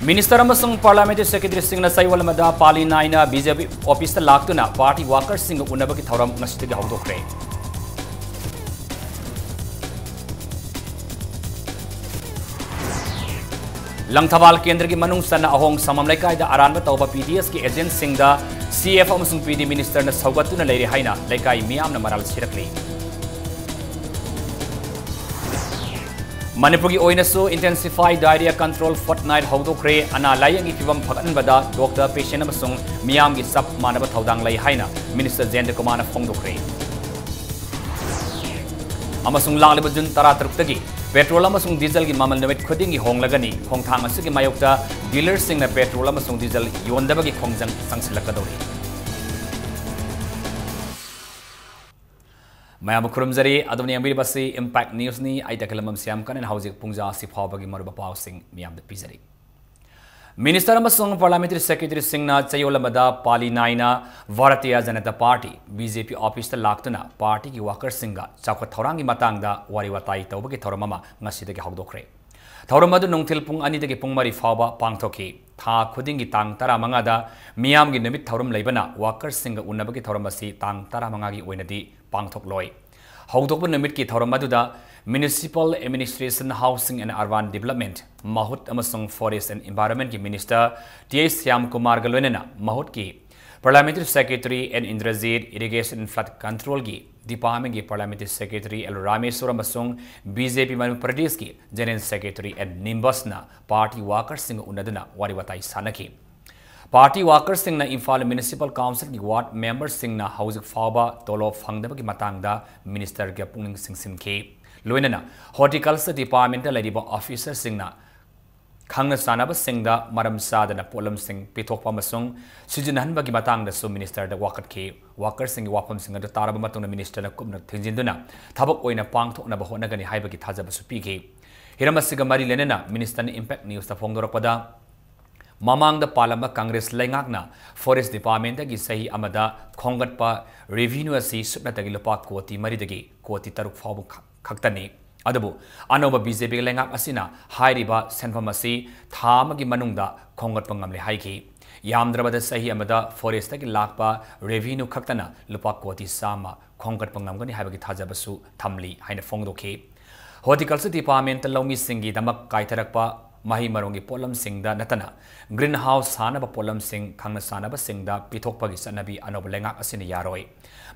Minister अमसुंग parliamentary secretary सिंगना सैवल मदा पाली नाइना बीजेपी ऑफिस लाक्तुना पार्टी वर्कर्स सिंग उन्नबगी थौरम ngasiदगी हौदोखरे। लंगथबाल केंद्र की मनुंग सना अहोंग समम लेकायदा अरानबा तौबा पीडीएस की एजेंट सिंगदा सीएफ अमसुंग पीडी मिनिस्टर न सौगतुना लेरे हाइना लेकाई मियामना मराल सिरकली। मणिपुर की ओइनसु इंटेंसिफाइड डायरिया कंट्रोल फोर्टनाइट हौदोखरे अना लायंगी फिवम फगनबदा डॉक्टर पेशेंट अमसुंग मियाम की सब मानब थौदांग लै हाइना मिनिस्टर जेंद्र कुमार फोंदोखरे। अमसुंग लांगलिब जुन 13 पेट्रोल अमसुंग डीजल की ममल नमित खुदिंगी होंगलगनी खोंथांग असुगी मायोक्ता डीलर सिंह न पेट्रोल अमसुंग डीजल योंदबगी खोंजंग संगसिलकदौरी। मैम खुरमजरी अदुनी अंबिरबसी इंपैक्ट न्यूज़ नि आई तकलमम सियाम कन हौजिक पुंजा सिफावगी मरुब पाउसिंग मियाम द पिजरी। मिनिस्टर अमसुंग पार्लियामेंट्री सेक्रेटरी सिंह न चयोलमदा पाली नाइना Bharatiya Janata party BJP office लाक्तुना पार्टी की वर्कर सिंह चाउखत थौरांगी मतंगदा वारी वाताई तौबगी थौरम अमा ngasiदगी हौदोखरे। थौरम अदु नोंथिल पुंग 2 पुंग 4 फावबा पांगथोखी। था खुदिंगी तांग 15 मियाम की निमित थौरम लेबना वर्कर सिंह उन्नबगी थौरम असि तांग 15 की ओइनदी पांगथोकलोय। हौदोकब निमित की थौरम अदुदा municipal administration housing and urban development माहुत अमसुंग फॉरेस्ट एंड एनवायरनमेंट की मिनिस्टर टी श्याम कुमार गलोनेना माहुत की parliamentary secretary N Indrajit irrigation and flood control की डिपार्टमेंट की पार्लियामेंट्री सेक्रेटरी एल रामेश्वर अमसुंग बीजेपी मणिपुर प्रदेश की जनरल सेक्रेटरी एन निम्बसना पार्टी वर्कर्स सिंह उन्नदुना वारी वाताई सानकी। पार्टी वर्कर्स सिंह इम्फाल म्युनिसिपल काउंसिल की वार्ड मेंबर सिंह हौजिक फावबा तोलो फंगदबगी मतंगदा मिनिस्टर के पुंग सिंसिनखे। लोइनना हॉर्टिकल्चर डिपार्टमेंट लेरिबा ऑफिसर सिंह खंगना सानब सिंह मरम सादना पोलम सिंह पिथोकपा मसुंग सिजनहनबगी मतंगदसु मिनिस्टर द वाकटखे। वर्कर सिंह वाफम सिंह द तारब मतुंग मिनिस्टर कुमन थिंजिंदुना थबक ओइना पांगथोकनब होनगनि हाइबगी थाजबसु पीगे। हिरम असिगा मरी लेनेना मिनिस्टर इंपैक्ट न्यूज़ द फोंगदोरकपदा ममांग पालम कांग्रेस लेंगाकना फॉरेस्ट डिपार्टमेंट की सही अमदा खोंगटपा रेवेन्यू असी सुपनतगी लुपा कोटी 3 कोटी 3 फाव खक्तनी। अदबु अनोब बीजेपी लेंगाक असिना हाइरिबा सेंफम असी थामगी मनुंगदा खोंगटपा ngamle हाइकी। यामद्रबद सही अमदा फॉरेस्ट की लाकपा रेवेन्यू खक्तना लुपा कोटी सामा खोंगटपा ngamgani हाइबगी थाजबसु थमली हाइना फोंगदोखे। हॉर्टिकल्चर डिपार्टमेंट लौमी सिंगी दमक काइथरकपा मही मरोंगी पोलम सिंह नतना ग्रीन हाउस सानब पोलम सिंह खंगना सानब सिंह पिथोकपगी चनबी अनोब लेंगाक असिन यारोय।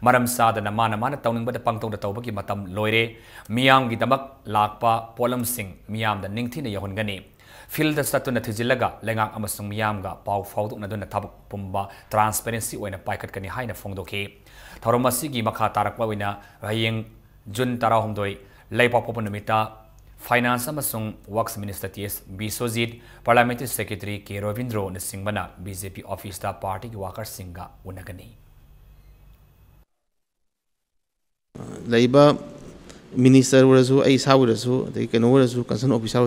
मरम सादना माना माना तौनिंगबद पंगतौद तौबगी मतम लोइरे। मियामगी दमक लाकपा पोलम सिंह मियामदा निंगथिना यहोनगनी। फील्ड सतुना थिजिलगा लेंगाक अमसुंग मियामगा पाउ फाउदुकनदुना थबक पुंबा ट्रांसपेरेंसी ओइना पाइकटकनी हाइना फोंगदोखे। थौरम असिगी मखा तारकपा ओइना हयेंग जून 19 लेपापोप नुमिता finance works minister T S. Biswajit parliamentary secretary K Rabindro सिंबना बीजेपी ऑफिस पार्टी की वर्कर सिंह उन्नगनी। मिनिस्टर कंसर्न ऑफिसर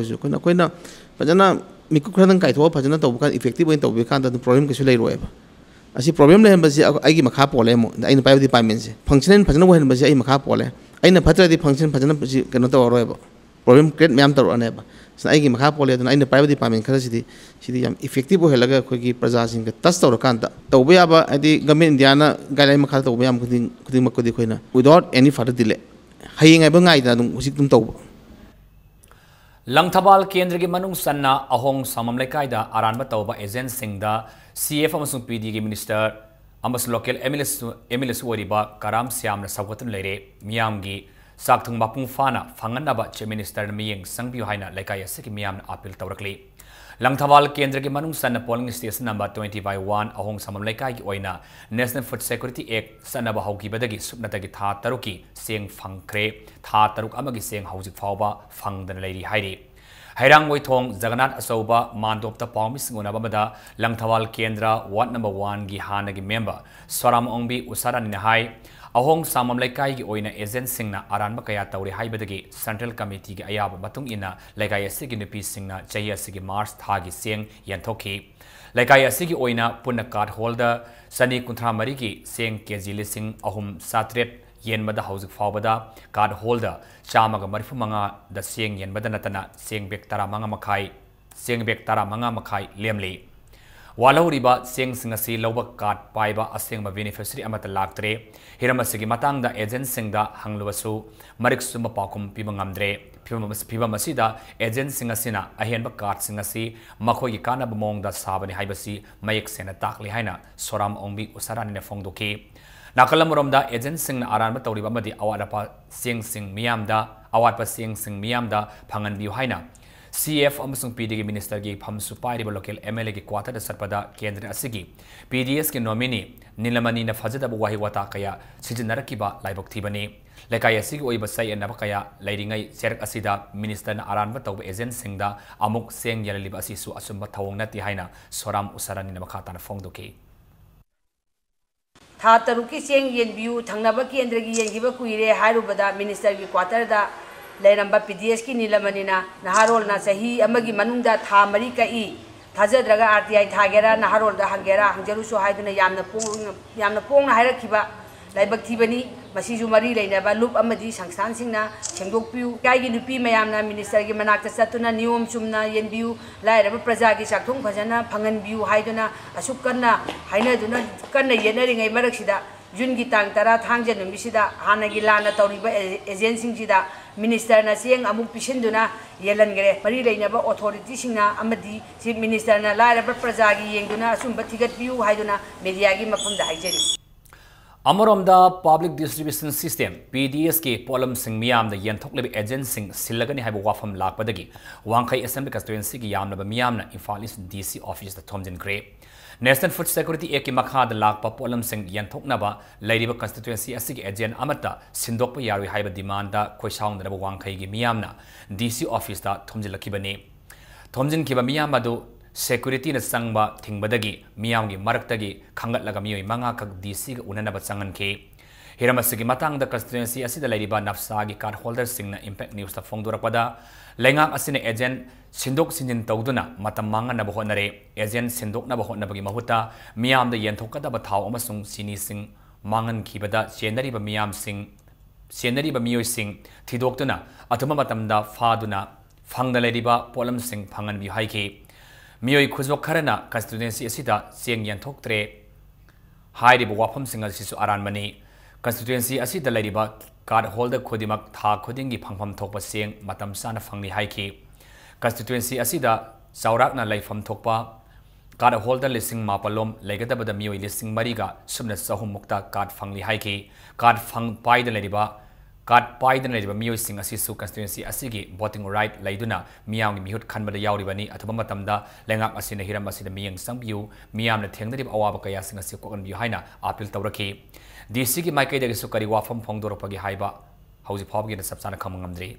फजना मिकु खरन काइथो फजना तब इफेक्टिव तब प्रॉब्लम कैसे लेरोब असी प्रॉब्लम लेहनबसी मखा पोले पाइब डिपार्टमेंट से फंक्शन फजना वहनबसी मखा पोले फत्रदी फंक्शन फजना कनो तौरोब प्रॉब्लम क्रिएट मैम तौरनेब मखा पोले पाइब डिपार्टमेंट खरसीदी इफेक्टिव होलगा अखोगी प्रजा टच तौरकान तब याब है गवर्नमेंट इंडिया गाइडलाइन मखा तब खुदमक विदाउट एनी फर्दर डिले हयेंग तब। लंगथबाल केंद्र की मनुंग सन्ना अहोंग समम लेकायदा अरानबा तौबा एजेंट सिंह सीएफ पीडी की मिनिस्टर लोकल एमएलए ओरिबा कराम श्याम सौगतन लेरे। मियामगी साक्थुंग मपुंग फाना फंगनबा चीफ मिनिस्टर मियेंग संगबियो हाइना लेकाय असि मियाम अपील तौरकली। लंगथबाल केंद्र की मनुंग सन्न पोलिंग स्टेशन नंबर 20/1 अहोंग समम लेकाय की ओइना नेशनल फूड सिक्योरिटी एक्ट सन्नबा हौकीबदगी सुपनतगी था 3 की सेंग फंगख्रे। था 3 अमगी सेंग हौजिक फावबा फंगदन लेरी हाइरी। हैरांग वैथोंग जगन्नाथ असौबा मानदोपता पाउमिसिंग उनबमदा लंगथबाल केंद्र वार्ड नंबर 1 की हानगी मेंबर स्वराम ओंबी उसारानी हाई अहोंग सामम लेकाय की ओइना एजेंट सिंह अरानबा कया तौरे हाइबदगी सेंट्रल कमिटी की अयाब मतुंग इना लेकाय असिगी नुपी सिंह चही असिगी मार्च थागी सेंग यंथोखी। लेकाय असिगी ओइना पुन्ना कार्ड होल्डर सनी 53 की सेंग केजी 3,700 येनबदा हौजिक फावबदा कार्ड होल्डर 145 सेंग येनबदा नतना सेंग बेग 15 मखाई सेंग बेग तारा मंगा मखाई लेमली वालौरिबा सेंग सिंगसी लौबा कार्ड पाइबा असेंग बेनिफिशियरी अमत लाक्तरे हिरम असिगी मतंगदा एजेंट सिंगदा हंगलबसु मरिक सुम पाकुम पिबा ngamdre फिबा मसीदा एजेंट सिंगसिना अहेनबा कार्ड सिंगसी मखोगी कानब मोंगदा साबनि हाइबसी मयक सेना ताकली हाइना सोराम ओंबी उसरानि फोंदोकी नाकलमरोमदा एजेंट सिंगना आरानबा तौरिबा मदि अवादपा सेंग सिंग मियामदा अवादपा सेंग सिंग मियामदा फंगनबियु हाइना CF अमसुंग PD के मिनिस्टर की फमसु पाइरिबा लोकल MLA की क्वार्टर सरपदा केंद्र असिगी PDS के नॉमिनी नीलमनी न फजदब वाहि वता कया सिजनरकिबा लाइबक थिबनी लेकाय असिगी ओइबा सायनब कया लैरिंगै सेरक असिदा मिनिस्टर न आरानबा तौब एजेंट सिंगदा अमुक सेंग यललिबा असिसु असुंबा थवंग नति हाइना सोराम उसरानी न मखातान फोंगदोकी था तरुकी सेंग येनबियु थंगनबा केंद्र की येंगिबा कुइरे हारुबदा मिनिस्टर की क्वार्टर दा लेरंबा PDS की नीलमनीना नहारोलना सही अमगी मनुंगदा था मरी कई थाजद्रगा RTI थागेरा नहारोलदा हंगेरा हंजरुसु हाइदुना यामना पोंगना हाइरखिबा लाइबक थिबनी मसीजु मरी लेनबा लुप अमदी संस्थान सिंगना सेंगदोकपियु काइगी नुपी मयामना मिनिस्टर की मनाक्ता चतुना नियम चुमना येनबियु लाइरबा प्रजा की चाकथोंग फजना फंगनबियु हाइदुना असुकन्ना हाइनदुना कन्ना येनरिङै मरकसिदा जून की तांग तरा थांगजे नुमिसिदा हानगी लाना तौरिबा एजेंट सिंगसिदा मिनिस्टर ना सेंग अमुक पिसिंदुना येलनगरे मरी लेनबा अथॉरिटी सिंगना अमदी चीफ मिनिस्टर ना लाइरबा प्रजा की येंगदुना असुंबा थिगतपियु हाइदुना मीडिया की मफमदा हाइजरी अमरोमदा पब्लिक डिस्ट्रीब्यूशन सिस्टम PDS के पोलम सिंग मियामदा येंथोकलेब एजेंट सिंग सिलगनी हाइबो वाफम लाकपदगी वांखै असेंबली कंस्टिट्युएंसी की यामनबा मियामना इम्फाल ईस्ट DC ऑफिस द थोमजिनग्रे नेशनल फूड सिक्योरिटी एक्ट की मखाद लाकपा पोलम सिंग येंथोकनबा लैरिबा कंस्टिट्युएंसी असिगी एजेंट अमता सिंदोकपा यारुई हाइबा डिमांड खोइसाउंदरबा वांखै की मियामना DC ऑफिस दा थोमजिलखिबनी थोमजिनखिबा मियाम अदु सेक्यूरिटी न संगबा थिंगबदगी मियाम की मरक्तगी खंगतलगा मियोय मंगा खक DC ग उननबा चंगनखे हिरमसगी मतंगदा कंस्टिट्युएंसी असिदा लैरिबा नफ्सागी कार्ड होल्डर सिंगना इंपैक्ट न्यूज़ ता फोंदोरकपदा लेंगाक असिने एजेंट सिंदोक सिंजिन तौदुना मतम मांगनबा होनरे एजेंट सिंदोकनबा होनबगी महुता मियामदा येंथोकदबा थाव अमसुंग सिनी सिंग मांगनखिबदा चेनरिबा मियाम सिंग चेनरिबा मियोय सिंग थिदोक्तुना अथुमा मतमदा फादुना फंगदा लैरिबा पोलम सिंग फंगनबि हाइखे मियोय खुजोक खरना कंस्टिट्युएंसी असिदा सेंग येंथोक्त्रे हाइरिबा वाफम सिंग असिसु आरानमनी कंस्टिट्युएंसी असिदा लैरिबा कार्ड होल्डर खुदिमक था खुदिंगी फंगफम थोकपा सेंग मतम साना फंगनी हाइखे कंस्टिट्युएंसी असिदा चौराकना लैफम थोकपा कार्ड होल्डर लिसिंग मापलोम लेगदबदा मियोय लिसिंग मरीगा सुमना सहु मुक्ता कार्ड फंगली हाइखे कार्ड फंग पाइद लैरिबा कार्ड पाइदन लैरिबा मियोय सिंग असिसु कंस्टिट्युएंसी असिगी वोटिंग राइट लैदुना मियामगी मिहुत खनबदा यावरिबनी अथबा मतमदा लेंगाक असिना हिरम असिदा मियंग संबियु मियामना थेंगदरिबा अवाबा कया सिंग असि कोकनबियु हाइना अपील तौरखि DC की माइकैदगिसु करी वाफम फोंदोरपगी हाइबा हौजि फावगी सबसाना खमंगमद्री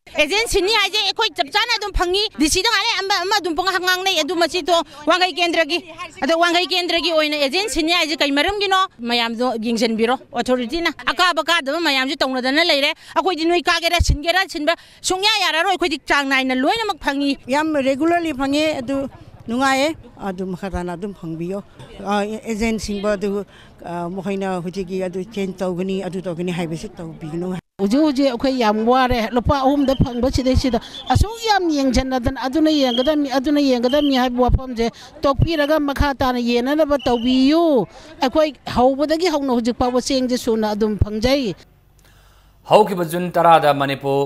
एजेंट सिनी आइजे एकोई चपचाना दुम फंगी दिसिदा आले अम्मा दुम पंग हंगांग नै अदु मची तो वांगै केंद्र की अदो वांगै केंद्र की ओइना एजेंट सिनी आइजे कै मरम गिनो मयाम दो यिंगजन बिरो अथॉरिटी ना अका बका दम मयाम जि तौनदना लैरे अकोइ दि नोइ कागेरा सिनबा सुंया यारारो अकोइ दि चांग नाइना लोइना मक फंगी याम रेगुलरली फंगे अदु नुंगाए अदु मखराना दुम फंगबियो एजेंट सिंबा अदु मखैना हुजिगी अदु चेंज तौगनी अदु तौगनी हाइबेसि तौबिगनो उजे अखोई याम वारे लुपा अहुम द फंगबा सिदा असु याम येंगजनदन अदुना येंगदमी हाइब वाफम जे तोपीरगा मखा ताना येननबा तौबियु अखोई हौबदगी हौना हुजिक पाव सेंग जे सुना अदुम फंगजै हौकिबा जुन तरादा मणिपुर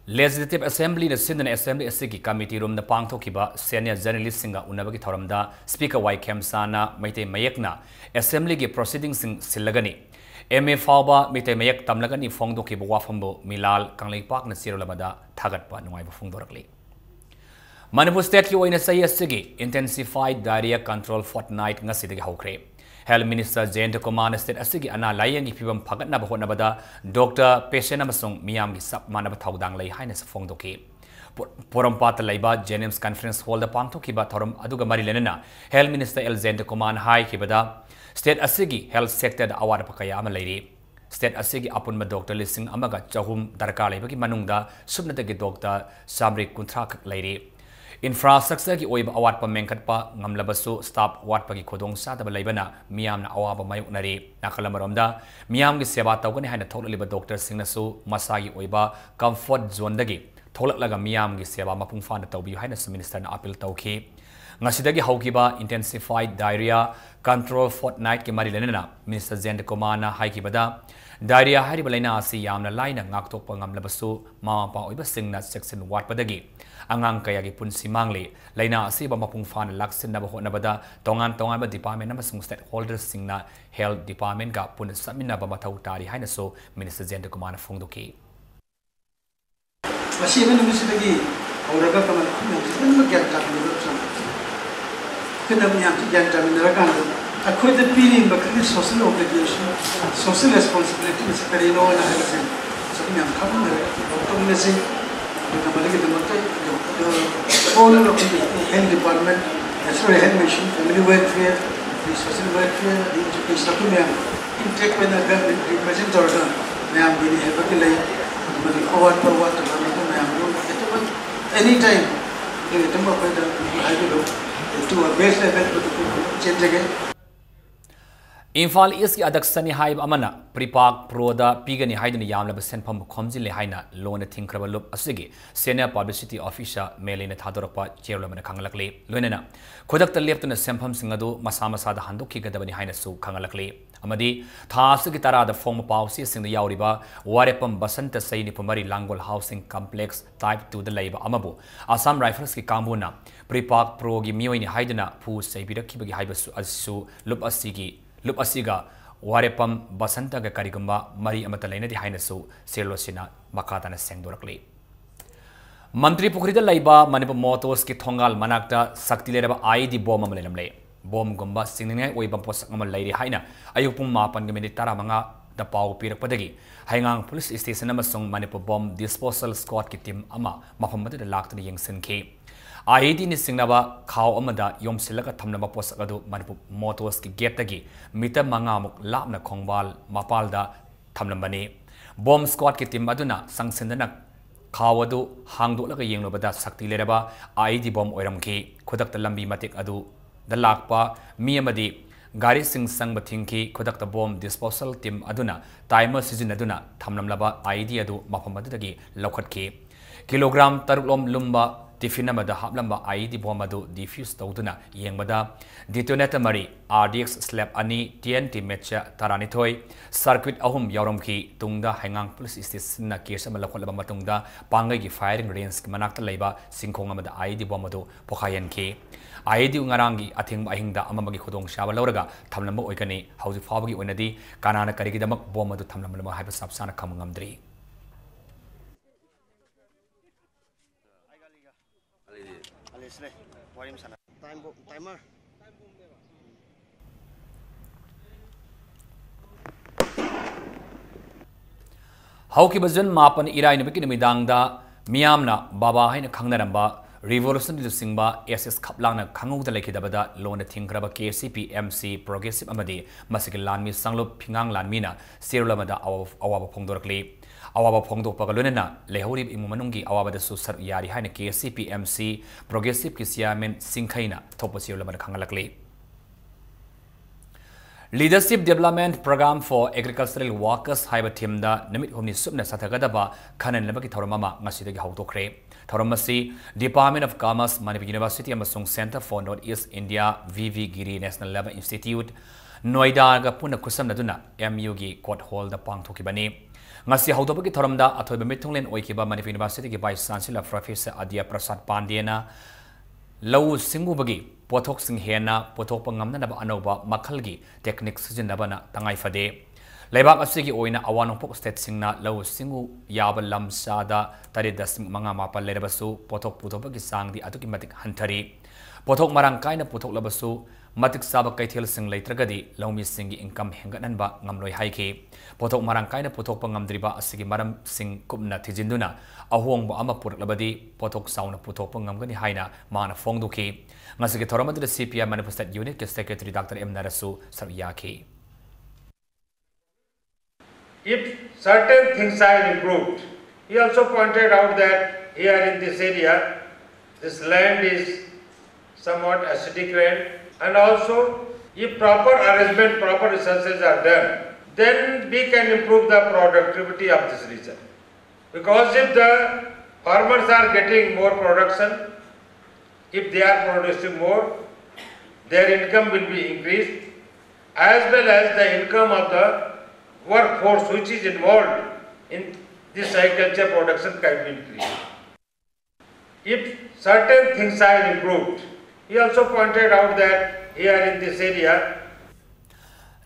लेजिस्लेटिव असेंबली न सिंधन असेंबली असिगी कमिटी रूम न पांगथोकिबा सीनियर जर्नलिस्ट सिंगा उनबगी थौरमदा स्पीकर वाई खेमसाना मैते मयकना असेंबली की प्रोसीडिंग सिंग सिलगनी MA फाउबा मिते मयक तमलगनी फोंगदोकिबा वाफमबो मिलाल कांगलेपाकना सिरोलबदा थागतपा नुंगाइबा फोंगदोरकली मणिपुर स्टेट की ओइना सही असिगी इंटेंसिफाइड डायरिया कंट्रोल फोर्टनाइट ngasiदगी हौख्रे health minister Jayant Kumar state असिगी अना लायंगी फिबम फगतनबा होनबदा डॉक्टर पेशेंट अमसुंग मियामगी सब मानब थौदांग लै हाइना फोंगदोकी पोरमपात लैबा जेनिम्स कॉन्फ्रेंस हॉल द पांगथोकिबा थौरम अदुगा मरी लेनना health minister L Jayanta Kumar हाइखिबदा स्टेट असिगी हेल्थ सेक्टर द अवार पकया अमा लैरी स्टेट असिगी अपुनबा डॉक्टर लिसिंग अमगा चहुम दरकार लैबगी मनुंगदा सुबनतगी डॉक्टर सामरी कुंथ्रा खक लैरी इंफ्रास्ट्रक्चर की ओइब अवाट पर मेंखटपा ngamlabassu स्टाफ वाट पर की खोदोंग सादब लैबना मियामना अवाबा मायुकनरी नाखलमरोमदा मियामगी सेवा तौगनी हाइना थोकलिबा डॉक्टर सिंगनसु मसागी ओइबा कंफर्ट जोन दगी थोलक्लगा मियामगी सेवा मपुंग फाना तौबियु हाइना मिनिस्टर अपील तौखी ngasi haukiba intensified diarrhea control fortnight ki mari lenena Minister Jayant Kumar na haikibada diarrhea hariba laina asi yamna laina ngaktokpa ngamlabasu mama pa oiba singna section ward padagi angang kaya gi punsi mangli laina asi ba mapung fan laksin na ba honabada tongan ba department amasung stakeholders singna health department ga pun samina ba mathau tari haina so Minister Jayant Kumar na phongdoki Masih menulisigi auraga kaman kunang gyat ta Kenapa yang terjadi menerangkan aku itu pilih bagi social obligation, social responsibility seperti itu orang yang ada. Jadi yang kamu mereka mesti kita balik ke tempat itu owner of the health department, national health mission, family welfare, the social welfare, the education itu yang intake dengan represent orang yang ini hebat lagi. Bagi awat perwat terlalu yang itu pun anytime itu mau pada hari itu. Imphal East ki adaksani haib amana Pripak Proda Pigani Haidani Yamla Senpam Komjile Haina Lona Tinkrabalup Asigi Senior Publicity Officer Melina Tadorapa Chairman Kangalakli Lunena Kodak the left in the Sempam Singadu Masama Sada Handuki Gadabani Haina Su Kangalakli Amadi Tasugitara the former policies in the Yauriba Warepam Basanta Saini Pumari Langol Housing Complex Type 2 the Labor Amabu Assam Rifles ki Kambuna Pripak Progi Mioini Haidana Pu Sabira Kibagi Haibasu Asu Lup Asigi Lup Asiga Warepam Basanta ga Karigumba Mari Amatalaina di Hainasu Selosina Makatana Sengdorakli Mantri Pukrida Laiba Manipa Motos ki Tongal Manakta Saktilera ID Bom Amalamle Bom Gumba Singing Way Bampos Amalai Haina Ayupum Mapan Gamini Taramanga the Pau Pirak Padagi Hangang Police Station Amasung Manipa Bomb Disposal Squad ki Tim Ama Mahamad the Lakta Yangsen K ID ni singnaba khau amada yom silaka thamnaba posak adu Manipu Motors ki gate tagi mita mangamuk lapna khongbal mapalda thamnambani bomb squad ki team aduna sangsendana khau adu hangdolaga yenglobada sakti leraba ID bomb oiramki khodak lambi matik adu dalakpa mi amadi gari sing sang bathingki khodak bomb disposal team aduna timer season aduna thamnamlaba ID adu mapamadagi lokhatki kilogram taruklom lumba Tifinamada Hablamba ID Bomado diffuse Toduna Yangmada Detonator Mari RDX slap Ani TNT Mecha Taranitoy Circuit Ahum Yoromki Tungda Hangang Police Station na case Malakolaba Matungda Pangai firing range Manakta Leba Sinkongamada ID Bomado Pokayanki ID Ungarangi Ating Ahinda Amamagi Kodong Shabaloraga Tamnamo Oikani House of Fabagi Wenadi Kanana Karikidamak Bomado Tamnama Hypersubsana Kamungamdri Timer. Hauki Bazan Mapan Irai Nabiki Midangda Miamna Baba Haina Kangnaramba Revolution to Singba SS Kaplana Kangu the Lakidabada Lona Tinkraba KCP MC Progressive Amadi Masikil Lanmi Sanglo Pingang Lanmina Sirlamada Awaba Pongdorakli Awaba Pongdo Pagalunena Lehori Imumanungi Awaba the Susar Yari Haina KCP MC Progressive Kisiamen Sinkaina Toposirlamada Kangalakli Leadership Development Program for Agricultural Workers Haiba Timda Namit Humni Subna Satagadaba Kanan Labaki Taramama Masidagi Hautokre Taramasi Department of Commerce Manipur University Amasung Center for Northeast India VV Giri National Labour Institute Noida ga Puna Kusam Naduna MU gi Court Hall the Pang Tokibani Ngasi Hautopaki Taramda Atoba Mitunglen Oikiba Manipur University ki Vice Chancellor Professor Adia Prasad Pandiana Lau Singubagi Potok Sing Hena Potok Pangamna Naba Anova Makalgi Techniques Nabana Tangai Fade Lebak Asigi Oina Awanopok State Singna Lau Singu Yaba Lam Sada Taridas Manga Mapa Lebasu Potok Putopaki Sang the Atukimatic Huntari Potok Marangkaina Potok Labasu Matik Saba Kaitil Sing Latragadi Laumi Singi Income Hengananba Ngamloi Haiki Potok Marangkaina Potok Pangamdriba Asigi Maram Sing Kubna Tijinduna Ahong Ama Pur Labadi Potok Sauna Potok Pangamgani Haina Mana Fongduki Masiki Toramadu the CPM Manifested Unit Secretary Dr. M. Narasu Saryaki. If certain things are improved, he also pointed out that here in this area, this land is somewhat acidic land, and also if proper arrangement, proper researches are done, then we can improve the productivity of this region. Because if the Farmers are getting more production. If they are producing more, their income will be increased, as well as the income of the workforce which is involved in this agriculture production can be increased. If certain things are improved, he also pointed out that here in this area,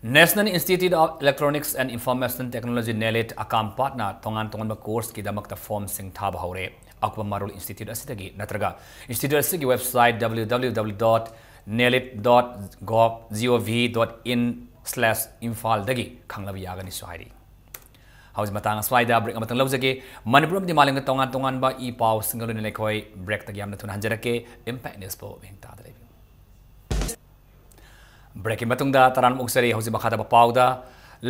National Institute of Electronics and Information Technology NELIT akam partner tongan course ki damak ta form sing thab haure akwa marul institute asitagi natraga institute asigi website www.nelit.gov.in/infal dagi khanglabi yagani swahili House matang swaida break amatang lawjage manipur di maling tongan ba I paw single ne lekhoi break tagi amna thun hanjarake impact news po bengta dare Breaking matungda taran muksari hausi makhada pawda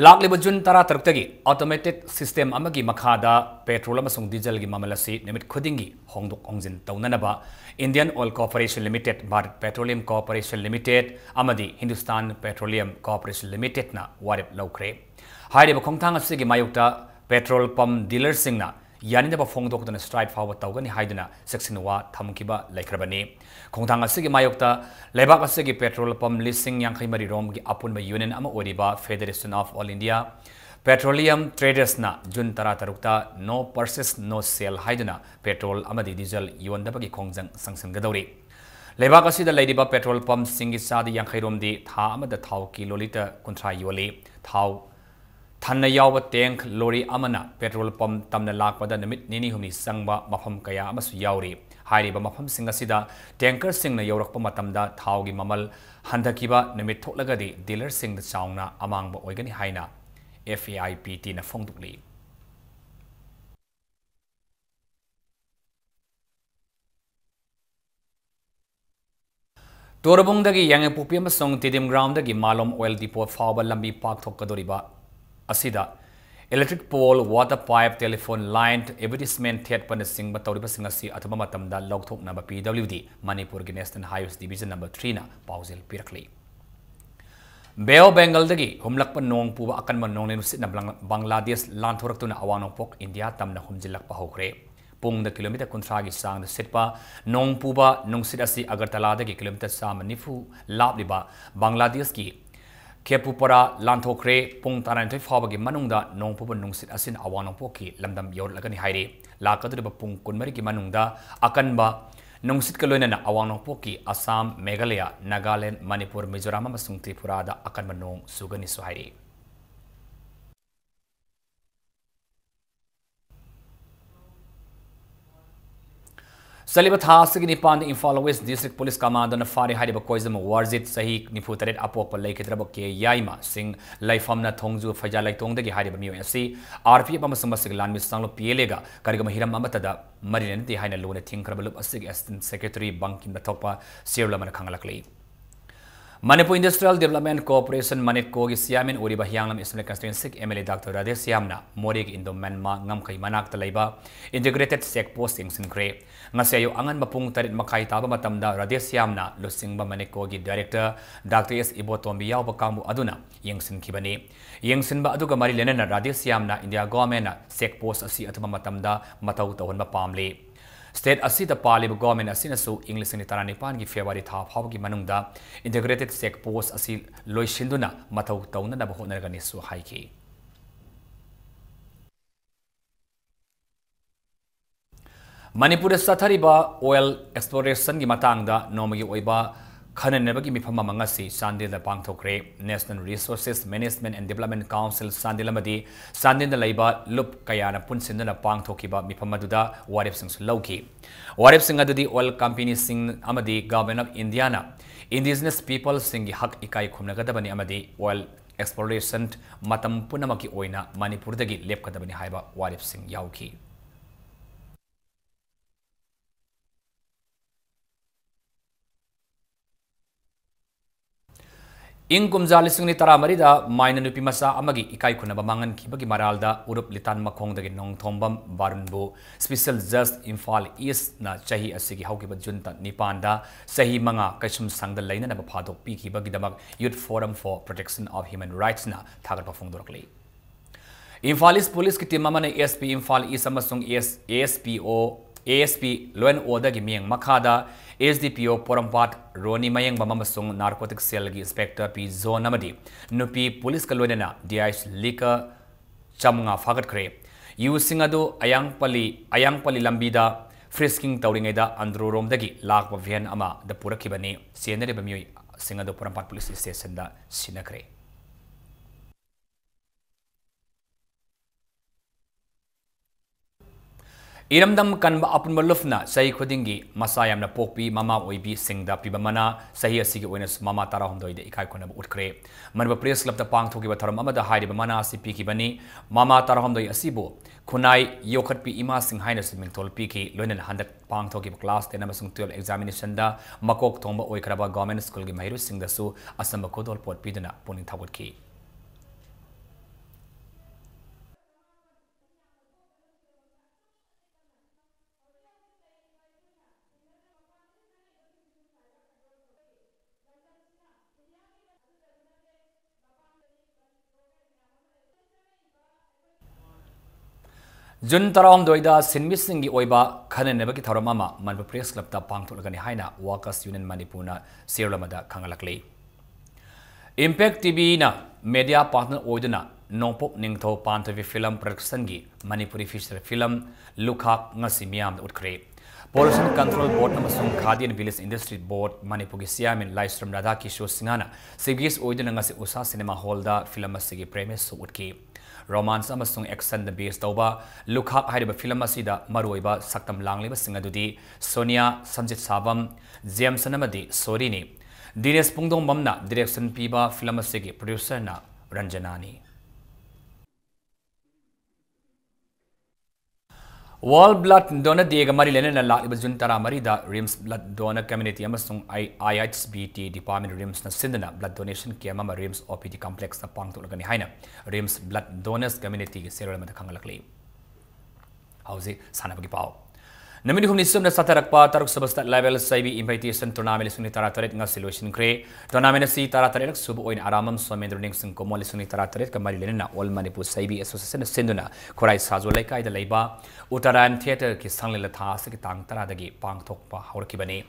lakliba jun tara taruktage automated system amagi makhada petrol amasung diesel gi mamalasi nemit khudingi hongdok hongjin taunanaba Indian Oil Corporation Limited Bharat Petroleum Corporation Limited amadi Hindustan Petroleum Corporation Limited na warep laukre hairiba khongthang asigi mayukta petrol pump dealer singna yaninaba phongdokdana strike forward tawgani haiduna seksinwa thamkiba laikhrabani khongthang asigi mayokta lebak asigi petrol pump listing yang khaimari rom gi apunba union ama oriba Federation of All India Petroleum Traders na jun tara tarukta no purchase no sale haiduna petrol amadi diesel yondabagi khongjang sanction gadori lebak asida leidiba petrol pump singi sadi yang khairom di tha amada thau kiloliter kunthra yoli thau Thanna yawa tank lorry amana petrol pump tamna lakpada namit nini humi sangba mafam kaya amasu yauri hairiba mafam singa sida tanker singna yaurakpa matamda thaugi mamal handakiba namit thoklagadi dealer singda chaungna amangba oigani haina FAIPT na phongdukli Torabungdagi yang pupi amasong Tidim groundagi malom oil depot fawba lambi pak thokkadoriba Asida electric pole water pipe telephone line advertisement theat pan sing ba tawriba singasi athama matamda lokthok na PWD Manipur gi National Highways Division number 3 na pauzil pirakli Bay of Bengal dagi humlak pa nong puba akan man nong nenusit na Bangladesh lanthorak tuna awang pok India tamna humjilak pa hokre pung da kilometer kontragi sang da sitpa nong puba nong sidasi Agartala dagi kilometer sama nifu labliba Bangladesh ki Kepupara Lanthokre Pung Taran Fabagi Manungda Nong Puban Nungsit Asin Awanong Poki Lamdam Yor Lagani Hairi Lakadriba Pung Kunmariki Manungda Akanba Nungsit Kaluna Awanong Poki Assam Meghalaya Nagaland Manipur Mizoram Masung Tripurada Akan Manong Sugani Suhairi Salibatha Signipan Imphal West District Police Command on a Fari Hadiba Koizam Warzit Sahi Niputaret Apop Lake Traboke Yaima Sing Laifamna Tongju Fajalai Tongdagi Hadiba MUSC RP Pamasamasig Land Misanglo Pielega Karigama Hiram Amatada Marin the Hina Luna Ting Krabalup Asig Assistant Secretary Bankim Batopa Sirlaman Kangalakli Manipur Industrial Development Corporation Manitko Siamin Uriba Hyanglam Ismail Constituency MLA Dr. Radhe Siamna Morig Indo Manma Ngamkai Manak Talaiba Integrated Sec Postings in Cray Ngasayo Angan Mapung Tarit Makai Taba Matamda Radhe Siamna Lusingba Manitko Director Dr. S. Ibotombi Yao Bakamu Aduna Yingsin Kibani Yingsin Ba Aduga Marilena Radhe Siamna India Government Sec Post Asi Atama Matamda Matau Tawan Pamli State Asita Pali Government Asinasu English in Taranipan February Top Hobby Manunda Integrated Sec Post Asi Loishinduna Matau Tauna Nabahonaganisu Haiki Manipur Sathariba Oil Exploration Gimatanga Nomagi Oiba Kananabagi Mipama Mangasi Sandil the Pangtokre National Resources Management and Development Council Sandilamadi Sandin the Laiba Lup Kayana Punsin the Pangtokiba Mipamaduda Warip Sings Loki Warip Singadudi Oil Company Sing Amadi Government of Indiana Indigenous people Singi Hak Ikai Kumnagadabani Amadi Oil Exploration Matam Punamaki Oina Manipur Dagi Lepkadabani Haiba Warip Sing Yauki In Kumzali Singni Taramarida, Mina Nupimasa Amagi, Ikai Kunabamangan, Kibagi Maralda, Urup Litan Makong the Nong Tombam, Barunbo, Special Just Imphal East Na Chahi Asigi Haukiba Junta Nipanda, Sahi Manga, Kashum Sang the Lane and Abapato Piki Bagidamag, Youth Forum for Protection of Human Rights Na, Tagapafong Dorkli. Imphal East Police Kitimamane ASP Imphal East Amasung ASPO ASP Law and Order gi miang makhada SDPO Porampat Roni Mayang Bamamasung Narcotic Cell gi Inspector P Zone Namadi Nupi Police Kalwenana DIS Liquor Chamunga Fagat Kre Yu Singado Ayangpali Lambida Frisking Tauringeda Andrew Romdagi Lak Vian Ama the Purakibani Sienere Bamui Singado Porampat Police Station da Sinakre Iramdam kanba apunba lufna sahi khudingi masayam na pokpi mama oibi singda pibamana sahi asigi oinas mama tarahomdoi de ikai khona utkre manba press club ta pangthoki ba tharam amada hairi bamana asipi ki bani mama tarahomdoi asibo khunai yokhatpi ima sing haina siming tolpi ki loinen handak pangthoki class 10 amasung 12 examination da makok thongba oikraba government school gi mahiru singda su asamba kodol pot piduna puning thawut ki Jun Taram Doida Sinmisingi Oiba Kanenebaki Taramama Manba Press Club ta Pangtulagani Haina Workers Union Manipuna Sirlamada Kangalakli Impact TV na media partner Oiduna Nopop Ningtho Pantavi film production gi Manipuri feature film Lukhak Ngasimiam Utkre Pollution Control Board Namasung Khadi and Village Industry Board Manipugi Siamin Livestream Radha Kisho Singana Sigis Oiduna Ngasi Usa Cinema Hall da film asigi premise Utki Romance amasung action the base tauba Lukhak haiba film asida maruiba saktam langliba singadudi Sonia Sanjit Sabam James Namadi Sorini Dines Pungdong Mamna direction piba film asigi producer na Ranjanani World Blood Donor Day Gamari Lena Lak Jun Tara Marida Rims Blood Donor Community Amasung IHBT Department Rims na Sindana Blood Donation Kiamama Rims OPD Complex na Pangtulagani Haina Rims Blood Donors Community Serial Matakangalakli Hausi Sanabagi Pao Namini Hunisum na Satarakpa Taruk Subasta Level Sabi Invitation Tournament Suni Tarataret nga Solution Cre Tournament si Tarataret Subo in Aramam Somendruning Singkomoli Suni Tarataret Kamari Lena All Manipu Sabi Association Sinduna Korai Sazoleka Ida Laiba Utaran Theatre ki Sanglila Thas ki Tang Taradagi Pang Tokpa Haurkibani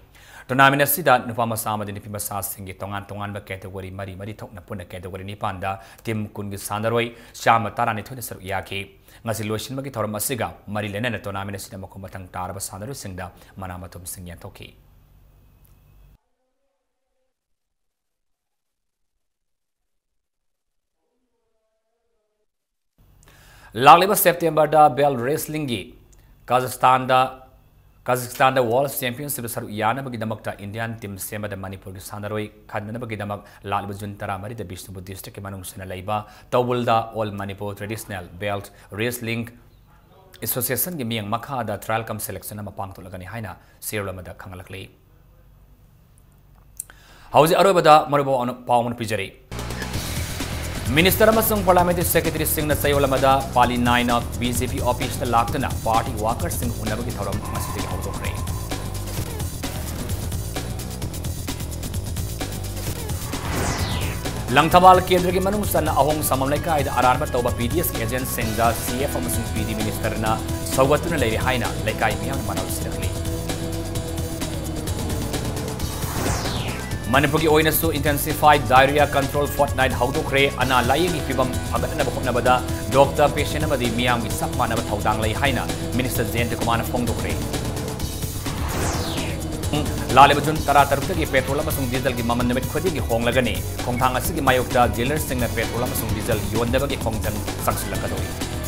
Tournament sida Nupama Sama de Nipima Singi Tongan ba category Mari Tok na Puna category ni Panda Tim Kungi Sandaroi Shama Tarani Tunisar Yaki Ngasi Lucian Magi Toram Asiga Mari Lena Tournament sida Makumatang Taraba Sandaru Singda Manamatum Singyan Toki Lagliba September da Bell Wrestling gi Kazakhstan da World Championship saru yana bagi damakta Indian team sema da Manipur gi sandaroi khadna bagi damak Lagliba Juntara Mari da Bishnupur district ke manung sena laiba Tawulda All Manipur Traditional Belt Wrestling Association gi miang makha da trial kam selection ma pangtulagani haina sirlamada khangalakli Hauji arobada marubo pawon pijari Minister Amasung Parliamentary Secretary Singh Sayolamada Pali Naina BJP office na Laktana Party Workers Singh Unabagi Thoram Masidi Hautokre Langthabal Kendra ki manung sana ahong samamleka ida ararba tauba PDS agent Singh CF Amasung PD Minister na Sawatuna Lady Haina Lekai Miang Manaw Sirakli Manipur ki oina su intensified diarrhea control fortnight haudokre ana laigi pibam agatna bakona bada doctor patient amadi miyam gi sakmana ba thaudang lai haina minister Jayant Kumar Fongdokre Lalebajun tara tarukta ki petrol amasung diesel gi maman nemet khodi gi honglagani khongthang asigi mayokta dealer singna petrol amasung diesel yondaba gi khongjan saksilakadoi